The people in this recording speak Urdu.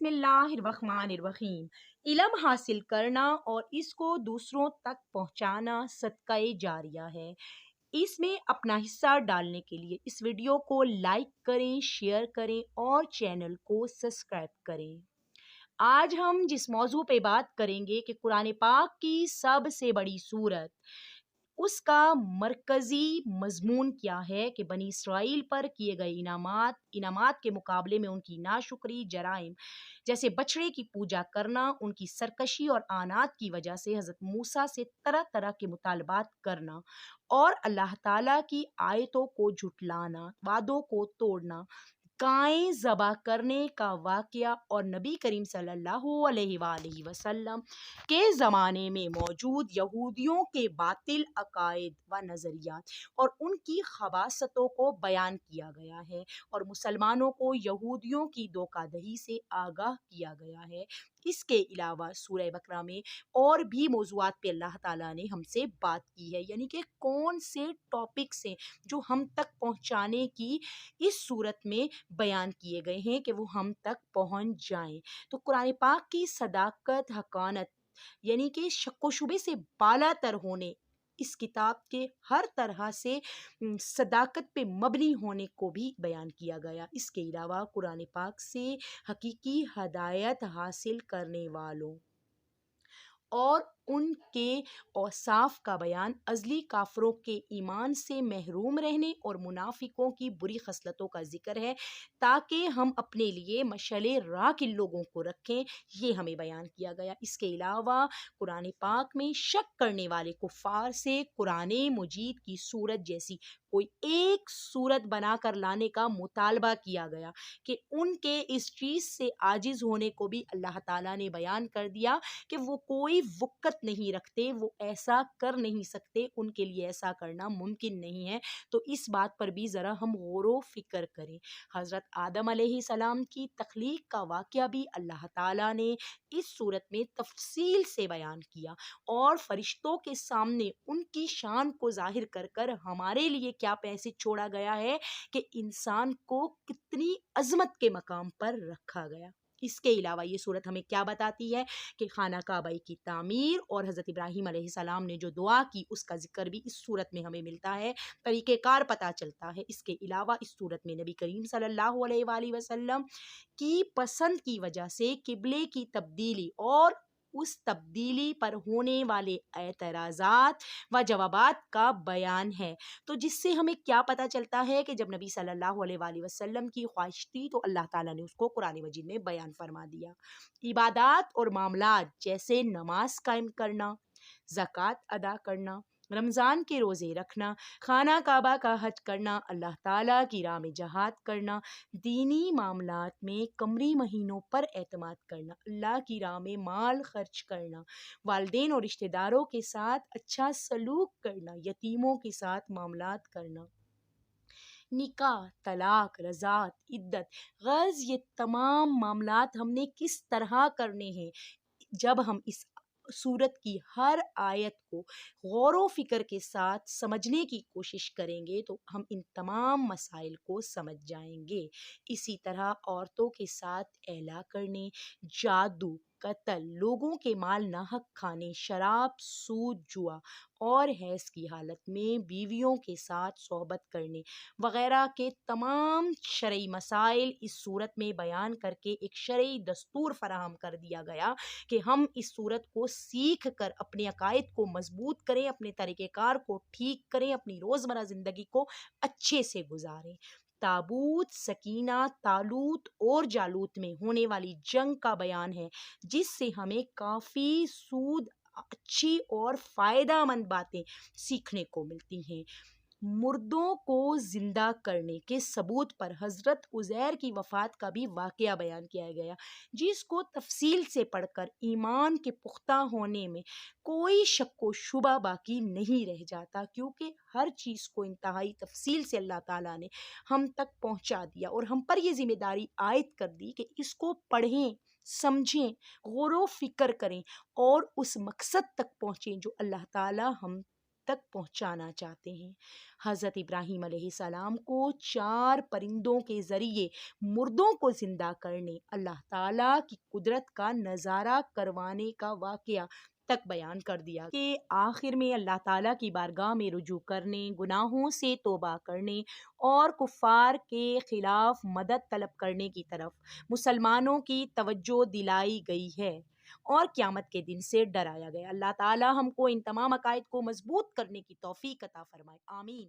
بسم اللہ الرحمن الرحیم۔ علم حاصل کرنا اور اس کو دوسروں تک پہنچانا صدقہ جاریہ ہے۔ اس میں اپنا حصہ ڈالنے کے لیے اس ویڈیو کو لائک کریں، شیئر کریں اور چینل کو سبسکرائب کریں۔ آج ہم جس موضوع پہ بات کریں گے کہ قرآن پاک کی سب سے بڑی سورت، اس کا مرکزی مضمون کیا ہے کہ بنی اسرائیل پر کیے گئے انعامات کے مقابلے میں ان کی ناشکری جرائم جیسے بچڑے کی پوجا کرنا، ان کی سرکشی اور آنات کی وجہ سے حضرت موسیٰ سے طرح طرح کے مطالبات کرنا اور اللہ تعالیٰ کی آیتوں کو جھٹلانا، وعدوں کو توڑنا، گائیں ذبح کرنے کا واقعہ اور نبی کریم صلی اللہ علیہ وآلہ وسلم کے زمانے میں موجود یہودیوں کے باطل عقائد و نظریات اور ان کی خباثتوں کو بیان کیا گیا ہے اور مسلمانوں کو یہودیوں کی دھوکہ دہی سے آگاہ کیا گیا ہے۔ اس کے علاوہ سورہ بقرہ میں اور بھی موضوعات پہ اللہ تعالیٰ نے ہم سے بات کی ہے، یعنی کہ کون سے ٹاپکس ہیں جو ہم تک پہنچانے کی اس صورت میں بیان کیے گئے ہیں کہ وہ ہم تک پہنچ جائیں۔ تو قرآن پاک کی صداقت، حقانت یعنی کہ شک و شبے سے بالا تر ہونے، اس کتاب کے ہر طرح سے صداقت پہ مبنی ہونے کو بھی بیان کیا گیا۔ اس کے علاوہ قرآن پاک سے حقیقی ہدایت حاصل کرنے والوں اور ان کے اوصاف کا بیان، ازلی کافروں کے ایمان سے محروم رہنے اور منافقوں کی بری خصلتوں کا ذکر ہے تاکہ ہم اپنے لیے مشعل راہ کن لوگوں کو رکھیں، یہ ہمیں بیان کیا گیا۔ اس کے علاوہ قرآن پاک میں شک کرنے والے کفار سے قرآن مجید کی صورت جیسی کوئی ایک صورت بنا کر لانے کا مطالبہ کیا گیا کہ ان کے اس چیز سے عاجز ہونے کو بھی اللہ تعالیٰ نے بیان کر دیا کہ وہ کوئی وقت نہیں رکھتے، وہ ایسا کر نہیں سکتے، ان کے لیے ایسا کرنا ممکن نہیں ہے۔ تو اس بات پر بھی ذرا ہم غور و فکر کریں۔ حضرت آدم علیہ السلام کی تخلیق کا واقعہ بھی اللہ تعالیٰ نے اس صورت میں تفصیل سے بیان کیا اور فرشتوں کے سامنے ان کی شان کو ظاہر کر کر ہمارے لیے کیا پیسے چھوڑا گیا ہے کہ انسان کو کتنی عظمت کے مقام پر رکھا گیا۔ اس کے علاوہ یہ صورت ہمیں کیا بتاتی ہے کہ خانہ کعبہ کی تعمیر اور حضرت ابراہیم علیہ السلام نے جو دعا کی اس کا ذکر بھی اس صورت میں ہمیں ملتا ہے، طریقہ کار پتہ چلتا ہے۔ اس کے علاوہ اس صورت میں نبی کریم صلی اللہ علیہ وآلہ وسلم کی پسند کی وجہ سے قبلے کی تبدیلی اور اس تبدیلی پر ہونے والے اعتراضات و جوابات کا بیان ہے۔ تو جس سے ہمیں کیا پتہ چلتا ہے کہ جب نبی صلی اللہ علیہ وآلہ وسلم کی خواہش تھی تو اللہ تعالیٰ نے اس کو قرآن مجید میں بیان فرما دیا۔ عبادات اور معاملات جیسے نماز قائم کرنا، زکوٰۃ ادا کرنا، رمضان کے روزے رکھنا، خانہ کعبہ کا حج کرنا، اللہ تعالیٰ کی راہ میں جہاد کرنا، دینی معاملات میں قمری مہینوں پر اعتماد کرنا، اللہ کی راہ میں مال خرچ کرنا، والدین اور رشتہ داروں کے ساتھ اچھا سلوک کرنا، یتیموں کے ساتھ معاملات کرنا، نکاح، طلاق، رضاعت، عدت، غرض یہ تمام معاملات ہم نے کس طرح کرنے ہیں۔ جب ہم اس سورت کی ہر آیت کو غور و فکر کے ساتھ سمجھنے کی کوشش کریں گے تو ہم ان تمام مسائل کو سمجھ جائیں گے۔ اسی طرح عورتوں کے ساتھ اعلیٰ کرنے، جادو، قتل، لوگوں کے مال ناحق کھانے، شراب، سود، جوا اور حیض کی حالت میں بیویوں کے ساتھ صحبت کرنے وغیرہ کے تمام شرعی مسائل اس صورت میں بیان کر کے ایک شرعی دستور فراہم کر دیا گیا کہ ہم اس صورت کو سیکھ کر اپنے عقائد کو مضبوط کریں، اپنے طریقہ کار کو ٹھیک کریں، اپنی روزمرہ زندگی کو اچھے سے گزاریں۔ تابوت، سکینہ، طالوت اور جالوت میں ہونے والی جنگ کا بیان ہے جس سے ہمیں کافی سود، اچھی اور فائدہ مند باتیں سیکھنے کو ملتی ہیں۔ مردوں کو زندہ کرنے کے ثبوت پر حضرت عزیر کی وفات کا بھی واقعہ بیان کیا گیا جس کو تفصیل سے پڑھ کر ایمان کے پختہ ہونے میں کوئی شک و شبہ باقی نہیں رہ جاتا، کیونکہ ہر چیز کو انتہائی تفصیل سے اللہ تعالیٰ نے ہم تک پہنچا دیا اور ہم پر یہ ذمہ داری عائد کر دی کہ اس کو پڑھیں، سمجھیں، غور و فکر کریں اور اس مقصد تک پہنچیں جو اللہ تعالیٰ ہم تک پہنچانا چاہتے ہیں۔ حضرت ابراہیم علیہ السلام کو 4 پرندوں کے ذریعے مردوں کو زندہ کرنے، اللہ تعالیٰ کی قدرت کا نظارہ کروانے کا واقعہ تک بیان کر دیا کہ آخر میں اللہ تعالیٰ کی بارگاہ میں رجوع کرنے، گناہوں سے توبہ کرنے اور کفار کے خلاف مدد طلب کرنے کی طرف مسلمانوں کی توجہ دلائی گئی ہے اور قیامت کے دن سے ڈرایا گیا۔ اللہ تعالیٰ ہم کو ان تمام عقائد کو مضبوط کرنے کی توفیق عطا فرمائے، آمین۔